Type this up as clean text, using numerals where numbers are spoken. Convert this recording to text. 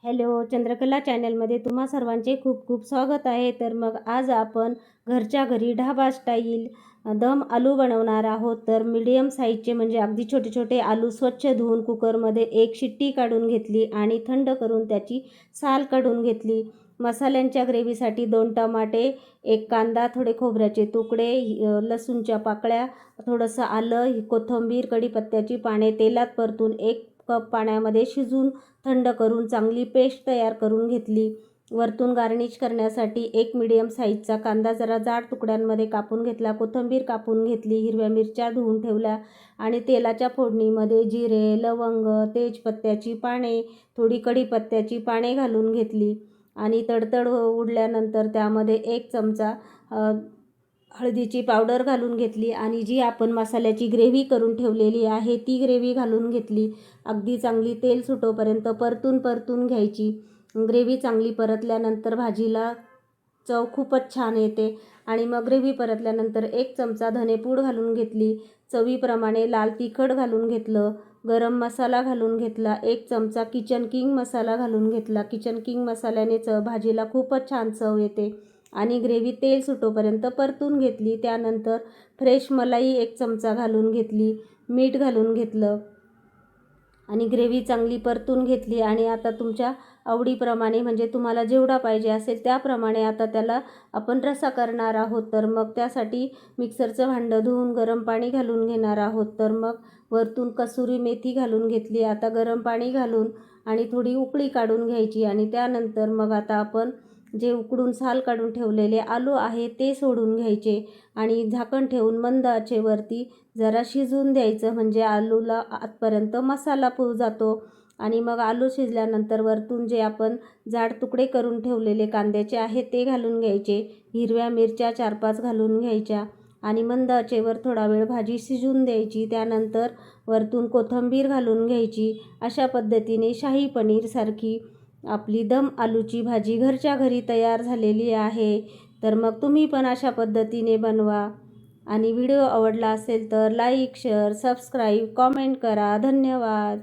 Hello, Chandrakala चॅनलमध्ये तुम्हा सर्वांचे खूप खूप स्वागत आहे। तर मग आज आपण घरच्या घरी ढाबा स्टाईल दम आलू बनवणार आहोत। तर मीडियम साईजचे म्हणजे अगदी छोटे छोटे आलू स्वच्छ धुवून कुकरमध्ये एक शिट्टी काढून घेतली आणि थंड करून त्याची साल काढून घेतली। मसाल्यांच्या ग्रेव्हीसाठी 2 टमाटे, 1 कांदा, थोडे खोबऱ्याचे तुकडे, लसूणच्या पाकळ्या, थोडंसं आलं, कोथिंबीर, कढीपत्त्याची पाने तेलात परतून 1 कप पाण्यामध्ये शिजून थंड करून चांगली पेस्ट तयार करून घेतली। वरतून गार्निश करण्यासाठी 1 मीडियम साईजचा कांदा जरा जाड तुकड्यांमध्ये कापून घेतला, कोथिंबीर कापून घेतली, हिरव्या मिरच्या धुवून ठेवल्या आणि तेलाच्या फोडणीमध्ये जिरे, लवंग, तेजपत्त्याची पाने, थोडी कढीपत्त्याची पाने घालून घेतली आणि तडतड उडल्यानंतर त्यामध्ये 1 चमचा हळदीची पावडर घालून घेतली आणि जी आपण मसाल्याची ग्रेव्ही करून ठेवलेली आहे ती ग्रेव्ही घालून घेतली। अगदी चांगली तेल सुटोपर्यंत परतून घ्यायची। ग्रेव्ही चांगली परतल्यानंतर भाजीला चव खूपच छान येते आणि मग ग्रेव्ही परतल्यानंतर 1 चमचा धनेपूड घालून घेतली, चवीप्रमाणे लाल तिखट घालून घेतलं, गरम मसाला घालून घेतला, 1 चमचा किचन किंग मसाला घालून घेतला। किचन किंग मसाल्याने भाजीला खूपच छान चव येते आणि ग्रेव्ही तेल सुटोपर्यंत परतून घेतली। त्यानंतर फ्रेश मलाई 1 चमचा घालून घेतली, मीठ घालून घेतलं आणि ग्रेव्ही चांगली परतून घेतली आणि आता तुमच्या आवडीप्रमाणे म्हणजे तुम्हाला जेवढा पाहिजे असेल त्याप्रमाणे आता त्याला आपण रस्सा करणार आहोत। तर मग त्यासाठी मिक्सरचं भांडं धुवून गरम पाणी घालून घेणार आहोत। तर मग वरतून कसुरी मेथी घालून घेतली। आता गरम पाणी घालून आणि थोडी उकळी काढून घ्यायची आणि त्यानंतर मग आता आपण जे उकडून साल काढून ठेवलेले आलू आहे ते सोडून घ्यायचे आणि झाकण ठेवून मंद आचेवरती जरा शिजून द्यायचं, म्हणजे आलूला आतपर्यंत मसाला जातो आणि मग आलू शिजल्यानंतर वरतून जे आपण जाड तुकडे करून ठेवलेले कांद्याचे आहे ते घालून घ्यायचे, हिरव्या मिरच्या 4-5 घालून घ्यायच्या आणि मंद आचेवर थोडा वेळ भाजी शिजून द्यायची। त्यानंतर वरतून कोथिंबीर घालून घ्यायची। अशा पद्धतीने शाही पनीरसारखी आपली दम आलूची भाजी घरच्या घरी तयार झालेली आहे। तर मग तुम्ही पण अशा पद्धतीने बनवा आणि व्हिडिओ आवडला असेल तर लाईक, शेअर, सबस्क्राईब, कॉमेंट करा। धन्यवाद।